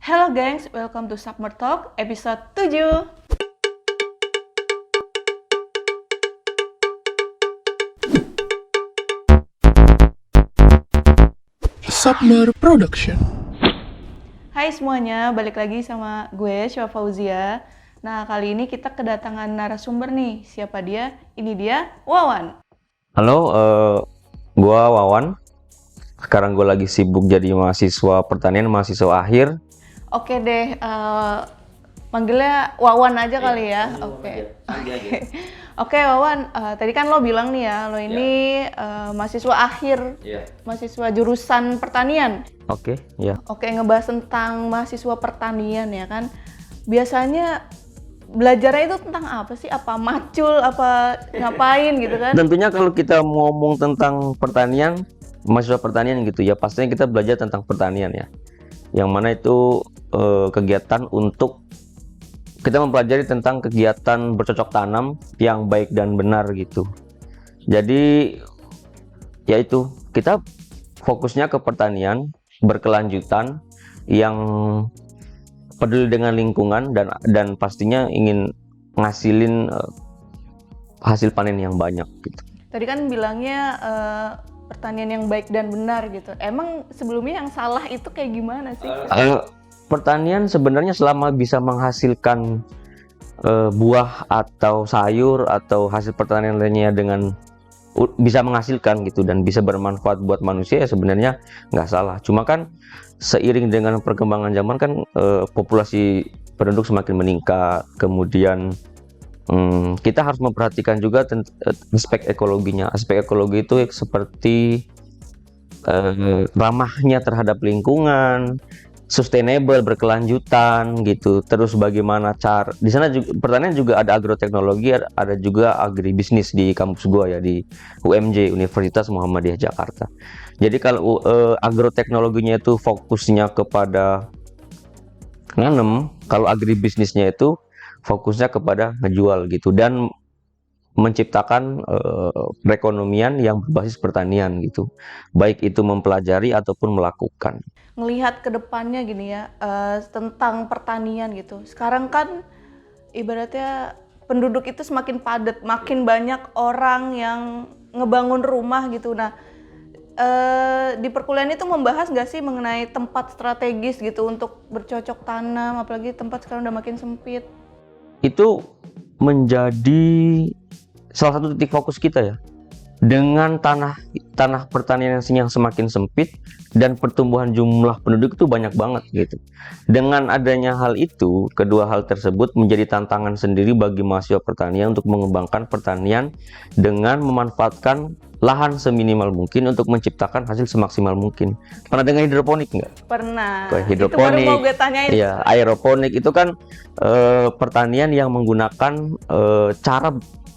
Hello gengs, welcome to Summer Talk episode 7. Submer Production. Hai semuanya, balik lagi sama gue, Syua Fauzia. Nah, kali ini kita kedatangan narasumber nih. Siapa dia? Ini dia, Wawan. Halo, gua Wawan. Sekarang gue lagi sibuk jadi mahasiswa pertanian, mahasiswa akhir. Oke deh, manggilnya Wawan aja kali ya. Oke. Oke Wawan, tadi kan lo bilang nih ya, lo ini mahasiswa akhir, mahasiswa jurusan pertanian. Oke, ya. Oke, ngebahas tentang mahasiswa pertanian ya kan. Biasanya belajarnya itu tentang apa sih? Apa macul, apa ngapain gitu kan? Tentunya kalau kita ngomong tentang pertanian, mahasiswa pertanian gitu ya, pastinya kita belajar tentang pertanian ya. Yang mana itu kegiatan untuk kita mempelajari tentang kegiatan bercocok tanam yang baik dan benar gitu. Jadi yaitu kita fokusnya ke pertanian berkelanjutan yang peduli dengan lingkungan dan pastinya ingin ngasilin hasil panen yang banyak gitu. Tadi kan bilangnya pertanian yang baik dan benar gitu. Emang sebelumnya yang salah itu kayak gimana sih? Pertanian sebenarnya selama bisa menghasilkan buah atau sayur atau hasil pertanian lainnya dengan bisa menghasilkan gitu dan bisa bermanfaat buat manusia ya sebenarnya nggak salah. Cuma kan seiring dengan perkembangan zaman kan populasi penduduk semakin meningkat, kemudian kita harus memperhatikan juga aspek ekologinya. Aspek ekologi itu seperti ramahnya terhadap lingkungan, sustainable, berkelanjutan gitu. Terus bagaimana cara di sana juga, pertanian juga ada agroteknologi, ada juga agribisnis di kampus gua ya di UMJ Universitas Muhammadiyah Jakarta. Jadi kalau agroteknologinya itu fokusnya kepada nanam, kalau agribisnisnya itu fokusnya kepada ngejual gitu dan menciptakan perekonomian yang berbasis pertanian gitu, baik itu mempelajari ataupun melakukan. Ngelihat ke depannya gini ya, tentang pertanian gitu. Sekarang kan ibaratnya penduduk itu semakin padat, makin banyak orang yang ngebangun rumah gitu. Nah, di perkuliahan itu membahas nggak sih mengenai tempat strategis gitu untuk bercocok tanam, apalagi tempat sekarang udah makin sempit. Itu menjadi salah satu titik fokus kita ya. Dengan tanah pertanian yang semakin sempit dan pertumbuhan jumlah penduduk itu banyak banget gitu. Dengan adanya hal itu, kedua hal tersebut menjadi tantangan sendiri bagi mahasiswa pertanian untuk mengembangkan pertanian dengan memanfaatkan lahan seminimal mungkin untuk menciptakan hasil semaksimal mungkin. Pernah dengar hidroponik nggak? Pernah. Hidroponik, itu baru mau gue tanyain. Iya, aeroponik itu kan pertanian yang menggunakan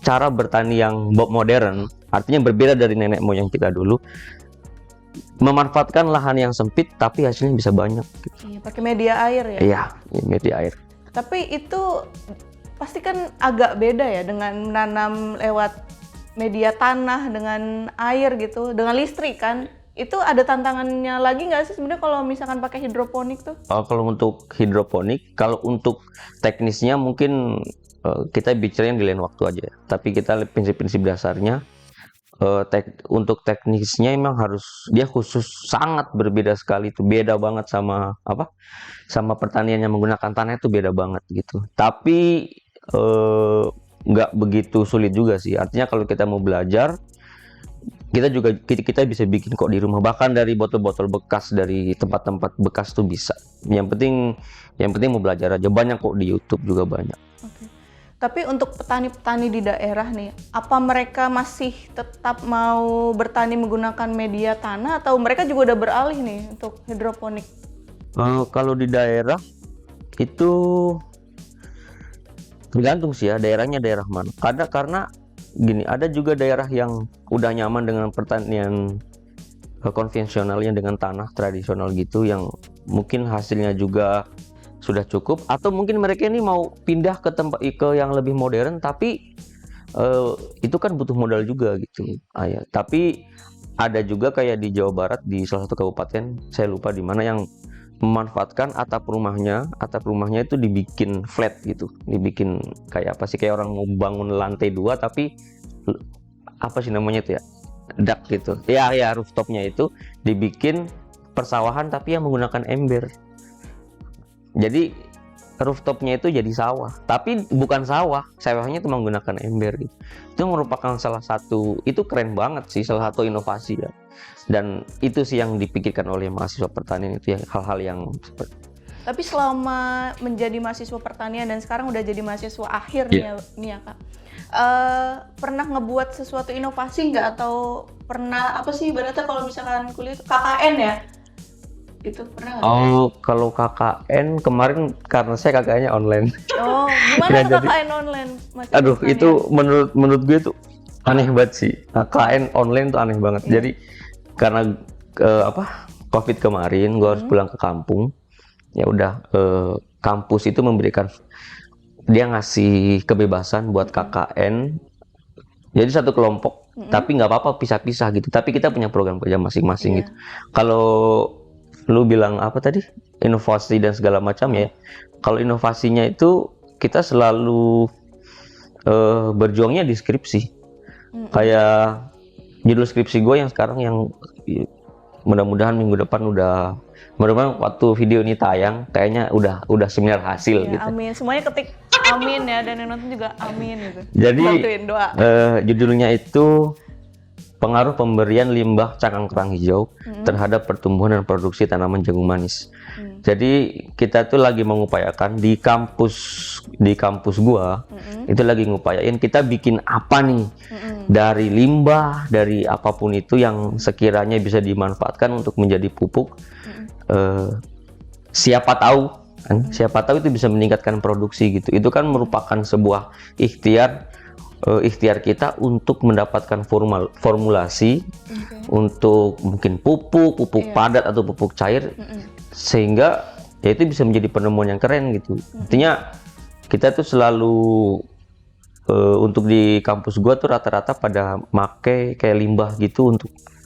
cara bertani yang modern, artinya berbeda dari nenek moyang kita dulu, memanfaatkan lahan yang sempit tapi hasilnya bisa banyak. Gitu. Iya, pakai media air ya. Iya, media air. Tapi itu pasti kan agak beda ya dengan menanam lewat media tanah dengan air gitu, dengan listrik kan. Itu ada tantangannya lagi nggak sih sebenarnya kalau misalkan pakai hidroponik tuh? Kalau untuk hidroponik, kalau untuk teknisnya mungkin kita bicarain di lain waktu aja ya. Tapi kita prinsip-prinsip dasarnya untuk teknisnya emang dia khusus, sangat berbeda sekali, itu beda banget sama pertanian yang menggunakan tanah, itu beda banget gitu. Tapi nggak begitu sulit juga sih, artinya kalau kita mau belajar kita bisa bikin kok di rumah, bahkan dari botol-botol bekas, dari tempat-tempat bekas tuh bisa. Yang penting mau belajar aja, banyak kok di YouTube juga banyak. Oke. Tapi untuk petani-petani di daerah nih, apa mereka masih tetap mau bertani menggunakan media tanah atau mereka juga udah beralih nih untuk hidroponik? Kalau di daerah itu tergantung sih ya, daerahnya daerah mana. Karena gini, ada juga daerah yang udah nyaman dengan pertanian konvensionalnya, dengan tanah tradisional gitu, yang mungkin hasilnya juga sudah cukup, atau mungkin mereka ini mau pindah ke yang lebih modern, tapi itu kan butuh modal juga gitu. Ya. Tapi ada juga kayak di Jawa Barat, di salah satu kabupaten, saya lupa di mana, yang memanfaatkan atap rumahnya itu dibikin flat gitu, dibikin kayak apa sih, kayak orang mau bangun lantai 2 tapi apa sih namanya itu ya, dak gitu ya, rooftopnya itu dibikin persawahan tapi yang menggunakan ember. Jadi rooftopnya itu jadi sawah, tapi bukan sawahnya itu menggunakan ember gitu. Itu merupakan salah satu, itu keren banget sih, salah satu inovasi ya. Dan itu sih yang dipikirkan oleh mahasiswa pertanian itu ya, hal-hal yang Tapi selama menjadi mahasiswa pertanian dan sekarang udah jadi mahasiswa akhir nih ya Kak, pernah ngebuat sesuatu inovasi nggak, atau pernah apa sih ibaratnya kalau misalkan kuliah itu KKN ya? Itu pernah nggak? Oh, kalau KKN kemarin karena saya KKN-nya online. Oh, gimana tuh KKN online? Mas Aduh, pertanian? itu menurut gue tuh aneh banget sih. KKN online tuh aneh banget. Jadi karena COVID kemarin, gue harus pulang ke kampung. Ya udah, kampus itu memberikan, dia ngasih kebebasan buat KKN. Jadi satu kelompok, tapi nggak apa-apa pisah-pisah gitu. Tapi kita punya program kerja masing-masing gitu. Kalau lu bilang apa tadi, inovasi dan segala macam ya. Kalau inovasinya itu kita selalu berjuangnya di skripsi. Kayak judul skripsi gue yang sekarang yang mudah-mudahan minggu depan mudah-mudahan waktu video ini tayang kayaknya udah seminar hasil Ya, gitu. amin. Semuanya ketik amin ya, dan yang nonton juga amin gitu. Jadi bantuin doa. Judulnya itu pengaruh pemberian limbah cangkang kerang hijau terhadap pertumbuhan dan produksi tanaman jagung manis. Jadi kita tuh lagi mengupayakan di kampus gua itu lagi ngupayain kita bikin apa nih dari limbah, dari apapun itu yang sekiranya bisa dimanfaatkan untuk menjadi pupuk. Siapa tahu itu bisa meningkatkan produksi gitu. Itu kan merupakan sebuah ikhtiar kita untuk mendapatkan formulasi untuk mungkin pupuk padat atau pupuk cair, sehingga ya itu bisa menjadi penemuan yang keren gitu. Artinya kita tuh selalu untuk di kampus gua tuh rata-rata pada make kayak limbah gitu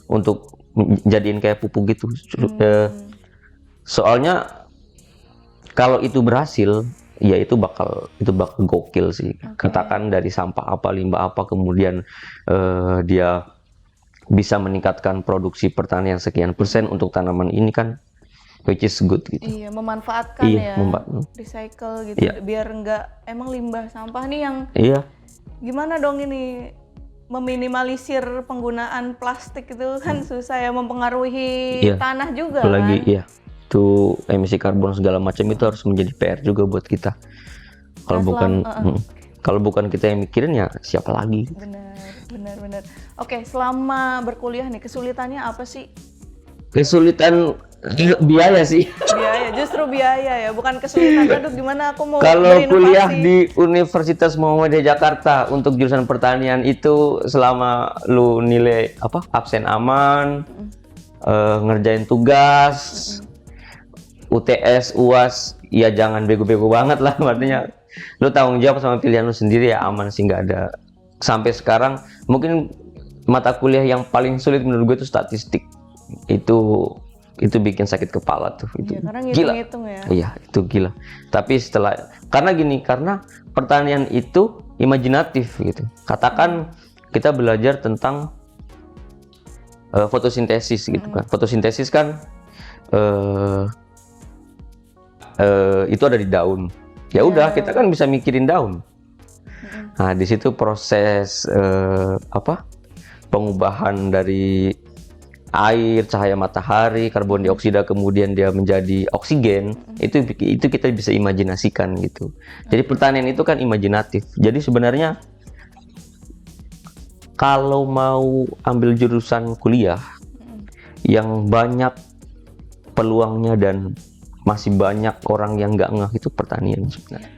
untuk jadiin kayak pupuk gitu. Soalnya kalau itu berhasil, ya itu bakal gokil sih. Katakan dari sampah apa, limbah apa, kemudian dia bisa meningkatkan produksi pertanian sekian persen untuk tanaman ini kan, which is good gitu. Iya, memanfaatkan recycle gitu, biar nggak emang limbah sampah nih yang gimana dong ini meminimalisir penggunaan plastik itu kan susah ya, mempengaruhi tanah juga apalagi kan. Itu emisi karbon segala macam itu harus menjadi PR juga buat kita. Kalau bukan kita yang mikirin ya siapa lagi? Benar. Oke, selama berkuliah nih kesulitannya apa sih? Kesulitan biaya sih. Justru biaya ya, bukan kesulitan. Aduh, gimana aku mau Kalau berinovasi. kuliah di Universitas Muhammadiyah Jakarta untuk jurusan pertanian itu selama lu nilai absen aman, ngerjain tugas, UTS, UAS, ya jangan bego-bego banget lah, artinya lu tanggung jawab sama pilihan lu sendiri ya aman sih, nggak ada. Sampai sekarang mungkin mata kuliah yang paling sulit menurut gue itu statistik. Itu bikin sakit kepala tuh. Itu karena gila. ngitung-ngitung ya. Iya, itu gila. Tapi karena pertanian itu imajinatif gitu. Katakan kita belajar tentang fotosintesis gitu kan. Fotosintesis kan itu ada di daun. Ya udah, kita kan bisa mikirin daun. Nah, di situ proses pengubahan dari air, cahaya matahari, karbon dioksida, kemudian dia menjadi oksigen. Itu kita bisa imajinasikan gitu. Jadi pertanian itu kan imajinatif. Jadi sebenarnya kalau mau ambil jurusan kuliah yang banyak peluangnya dan masih banyak orang yang nggak ngeh, itu pertanian sebenarnya.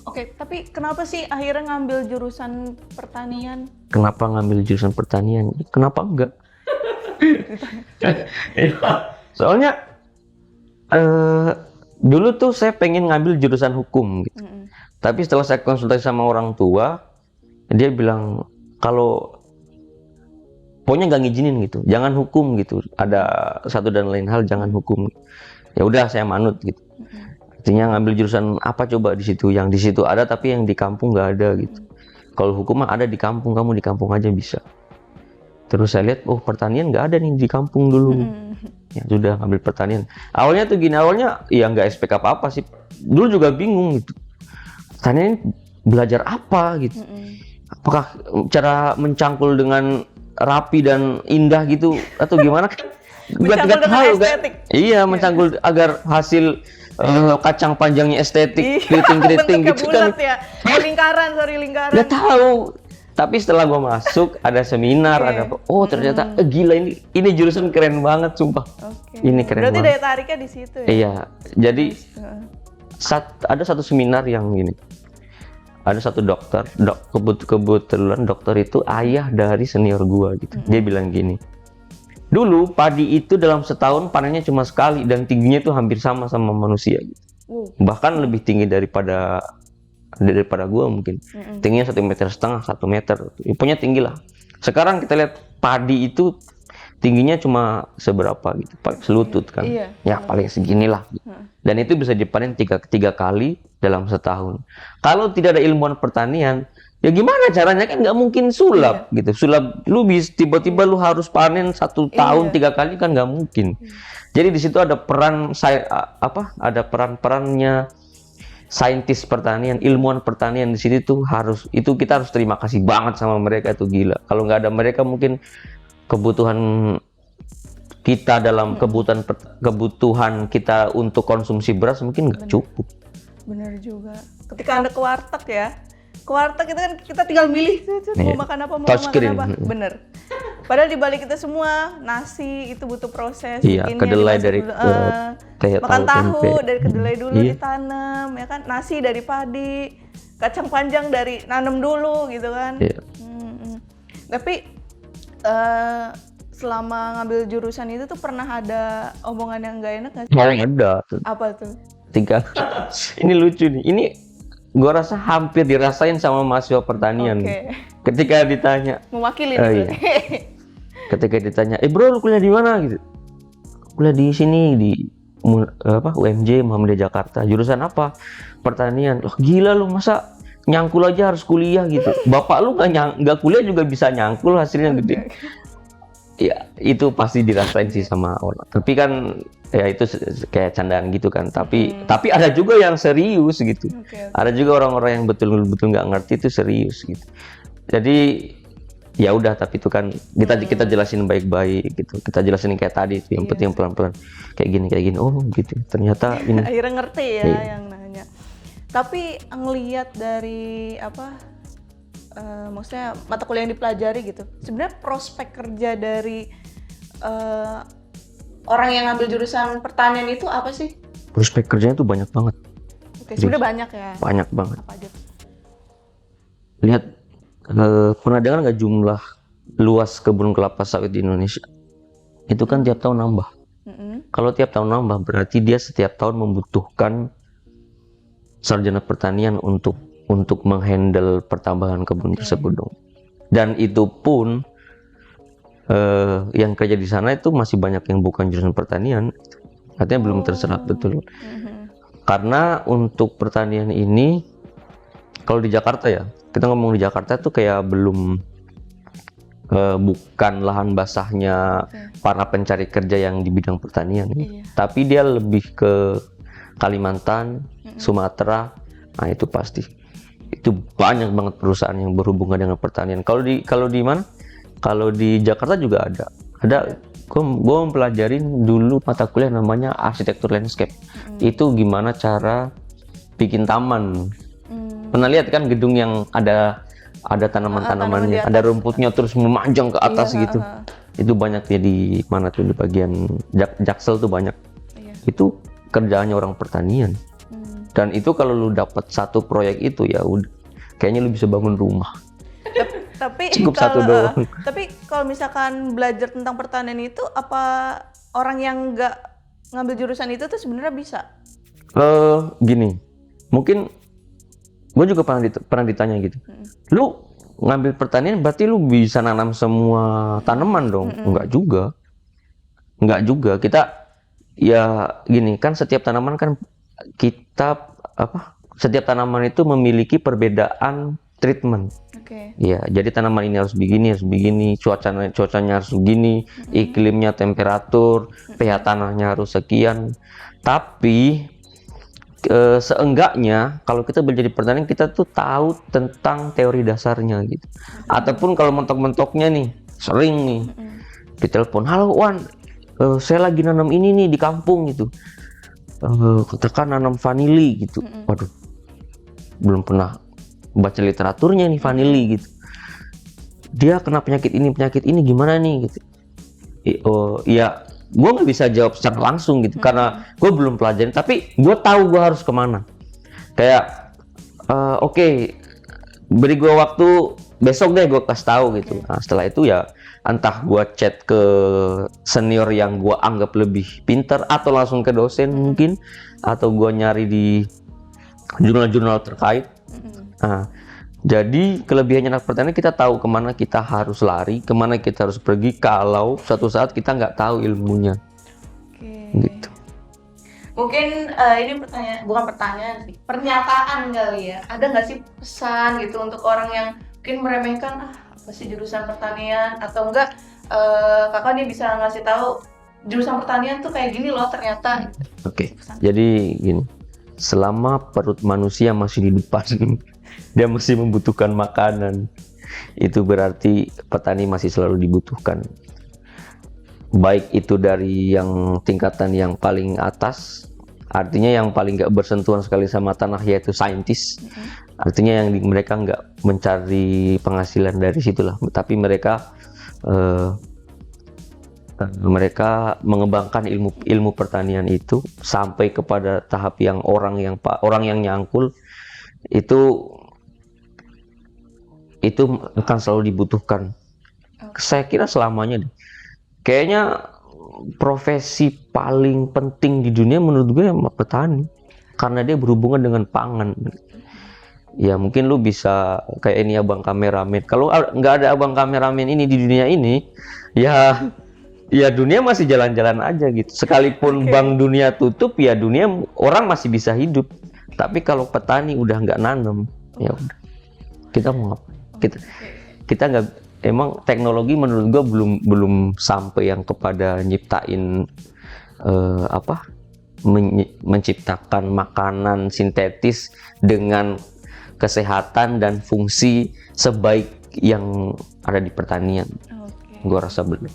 Oke, tapi kenapa sih akhirnya ngambil jurusan pertanian? Kenapa ngambil jurusan pertanian? Kenapa enggak? Soalnya dulu tuh saya pengen ngambil jurusan hukum gitu. Tapi setelah saya konsultasi sama orang tua, dia bilang kalau pokoknya nggak ngizinin gitu, jangan hukum gitu. Ada satu dan lain hal, jangan hukum. Ya udah saya manut gitu. Artinya ngambil jurusan apa coba di situ, yang di situ ada tapi yang di kampung nggak ada gitu. Kalau hukum mah ada di kampung, kamu di kampung aja bisa. Terus saya lihat, oh pertanian nggak ada nih di kampung dulu. Ya sudah ngambil pertanian. Awalnya tuh gini, awalnya ya nggak SPK apa-apa sih. Dulu juga bingung gitu. Pertanian belajar apa gitu. Apakah cara mencangkul dengan rapi dan indah gitu atau gimana? Mencangkul dengan estetik. Iya, mencangkul agar hasil kacang panjangnya estetik, keriting-keriting gitu kan. Bulat ya. Oh, lingkaran. Nggak tahu. Tapi setelah gua masuk ada seminar, ada oh ternyata gila ini jurusan keren banget sumpah. Ini keren Berarti banget. daya tariknya di situ ya. Iya. Jadi ada satu seminar yang gini. Ada satu dokter, kebetulan dokter itu ayah dari senior gua gitu. Dia bilang gini. Dulu padi itu dalam setahun panennya cuma sekali dan tingginya itu hampir sama manusia gitu. Bahkan lebih tinggi daripada gua mungkin. Tingginya 1,5 meter, 1 meter. Punya tinggi lah. Sekarang kita lihat padi itu tingginya cuma seberapa gitu, selutut kan. Ya paling seginilah. Dan itu bisa dipanen tiga kali dalam setahun. Kalau tidak ada ilmuwan pertanian, ya gimana caranya, kan nggak mungkin sulap gitu. Sulap lu bisa tiba-tiba lu harus panen 1 tahun 3 kali kan nggak mungkin. Jadi di situ ada peran ada perannya saintis pertanian, ilmuwan pertanian di sini tuh kita harus terima kasih banget sama mereka, itu gila. Kalau nggak ada mereka mungkin kebutuhan kita dalam kebutuhan kita untuk konsumsi beras mungkin nggak cukup. Bener juga. Ketika Anda ke warteg ya, ke warteg itu kan kita tinggal milih mau makan apa, mau makan apa. Bener. Padahal di balik itu semua, nasi itu butuh proses. Iya, kedelai dari makan tahu dari kedelai dulu ditanam, ya kan. Nasi dari padi, kacang panjang dari nanam dulu gitu kan. Iya. Tapi selama ngambil jurusan itu tuh pernah ada omongan yang nggak enak nggak sih? Oh, ada. Apa tuh? Ini lucu nih. Ini gua rasa hampir dirasain sama mahasiswa pertanian. Ketika ditanya, mewakili nih. Ketika ditanya, bro lu kuliah di mana gitu? Kuliah di sini di UMJ Muhammadiyah Jakarta. Jurusan apa? Pertanian. Oh, gila lu, masa nyangkul aja harus kuliah gitu? Bapak lu nggak kuliah juga bisa nyangkul, hasilnya gede. Ya itu pasti dirasain sih sama orang. Tapi kan ya itu kayak candaan gitu kan. Tapi ada juga yang serius gitu. Ada juga orang-orang yang betul-betul nggak ngerti itu serius gitu. Jadi ya udah, tapi itu kan kita jelasin baik-baik gitu. Kita jelasin kayak tadi itu, yang penting pelan-pelan kayak gini. Oh gitu. Ternyata ini. Akhirnya ngerti ya yang nanya. Tapi ngelihat dari maksudnya mata kuliah yang dipelajari gitu, sebenarnya prospek kerja dari orang yang ngambil jurusan pertanian itu apa sih? Prospek kerjanya tuh banyak banget. Sebenarnya banyak ya? Banyak banget. Apa aja? Lihat, pernah dengar nggak jumlah luas kebun kelapa sawit di Indonesia? Itu kan tiap tahun nambah. Kalau tiap tahun nambah, berarti dia setiap tahun membutuhkan sarjana pertanian untuk menghandle pertambahan kebun tersebut dong. Dan itu pun yang kerja di sana itu masih banyak yang bukan jurusan pertanian. Artinya belum terserap betul. Karena untuk pertanian ini, kalau di Jakarta ya, kita ngomong di Jakarta tuh kayak belum bukan lahan basahnya para pencari kerja yang di bidang pertanian. Tapi dia lebih ke Kalimantan, Sumatera, nah itu pasti. Itu banyak banget perusahaan yang berhubungan dengan pertanian. Kalau di mana? Kalau di Jakarta juga ada. Gue mempelajarin dulu mata kuliah namanya arsitektur landscape. Itu gimana cara bikin taman. Pernah lihat kan gedung yang ada tanaman-tanamannya, ada rumputnya terus memanjang ke atas gitu. Itu banyak ya di mana tuh, di bagian Jaksel tuh banyak. Itu kerjaannya orang pertanian. Dan itu kalau lu dapat satu proyek itu ya udah, kayaknya lu bisa bangun rumah. Tapi cukup satu doang. Tapi kalau misalkan belajar tentang pertanian itu, apa orang yang nggak ngambil jurusan itu tuh sebenarnya bisa? Gini, mungkin gue juga pernah ditanya gitu. Lu ngambil pertanian berarti lu bisa nanam semua tanaman dong? Enggak juga. Kita ya gini kan, setiap tanaman kan kita setiap tanaman itu memiliki perbedaan treatment. Oke. Ya, jadi tanaman ini harus begini, cuacanya harus begini, iklimnya, temperatur, pH tanahnya harus sekian. Tapi seenggaknya kalau kita menjadi petani, kita tuh tahu tentang teori dasarnya gitu. Ataupun kalau mentok-mentoknya nih, sering nih ditelepon, halo Wan, saya lagi nanam ini nih di kampung gitu. Katakan nanam vanili gitu. Waduh, belum pernah baca literaturnya nih vanili gitu. Dia kena penyakit ini gimana nih gitu. Oh ya, gue nggak bisa jawab secara langsung gitu karena gue belum pelajarin. Tapi gue tahu gue harus kemana. Kayak oke, beri gue waktu, besok deh gue kasih tahu gitu. Nah, setelah itu ya entah gue chat ke senior yang gue anggap lebih pintar, atau langsung ke dosen mungkin, atau gue nyari di jurnal-jurnal terkait. Nah, jadi kelebihannya anak pertanian, kita tahu kemana kita harus lari, kemana kita harus pergi kalau suatu saat kita nggak tahu ilmunya. Oke. Gitu. Mungkin ini bukan pertanyaan sih, pernyataan kali ya. Ada nggak sih pesan gitu untuk orang yang mungkin meremehkan apa sih jurusan pertanian, atau enggak kakak nih bisa ngasih tahu jurusan pertanian tuh kayak gini loh ternyata. Oke. Jadi gini, selama perut manusia masih di depan, dia masih membutuhkan makanan. Itu berarti petani masih selalu dibutuhkan. Baik itu dari yang tingkatan yang paling atas, artinya yang paling nggak bersentuhan sekali sama tanah, yaitu saintis. Artinya yang mereka nggak mencari penghasilan dari situlah, tapi mereka mengembangkan ilmu pertanian itu sampai kepada tahap yang orang yang nyangkul itu akan selalu dibutuhkan. Saya kira selamanya deh. Kayaknya profesi paling penting di dunia menurut gue yang petani, karena dia berhubungan dengan pangan. Ya mungkin lu bisa kayak ini abang kameramen. Kalau nggak ada abang kameramen ini di dunia ini, ya dunia masih jalan-jalan aja gitu. Sekalipun bank dunia tutup, ya dunia orang masih bisa hidup. Tapi kalau petani udah nggak nanam, ya udah, kita mau ngapain? Kita nggak, emang teknologi menurut gua belum sampai yang kepada nyiptain menciptakan makanan sintetis dengan kesehatan dan fungsi sebaik yang ada di pertanian. Gua rasa belum.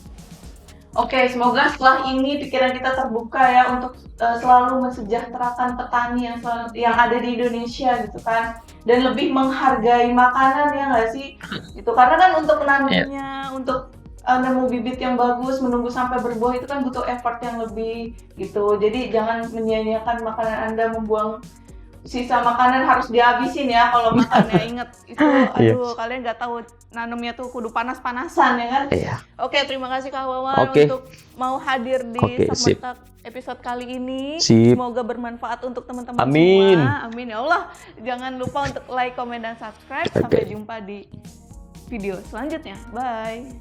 Oke, semoga setelah ini pikiran kita terbuka ya untuk selalu mensejahterakan petani yang ada di Indonesia gitu kan, dan lebih menghargai makanan, ya nggak sih? Gitu, karena kan untuk menanamnya, untuk nemu bibit yang bagus, menunggu sampai berbuah itu kan butuh effort yang lebih gitu. Jadi jangan menyia-nyiakan makanan Anda, membuang sisa makanan harus dihabisin ya kalau makannya. Inget itu, aduh kalian nggak tahu nanamnya tuh kudu panas-panasan ya kan. Oke, terima kasih Kak Wawan untuk mau hadir di Submertalk episode kali ini. Semoga bermanfaat untuk teman-teman semua. Amin ya Allah. Jangan lupa untuk like, komen, dan subscribe. Sampai jumpa di video selanjutnya. Bye.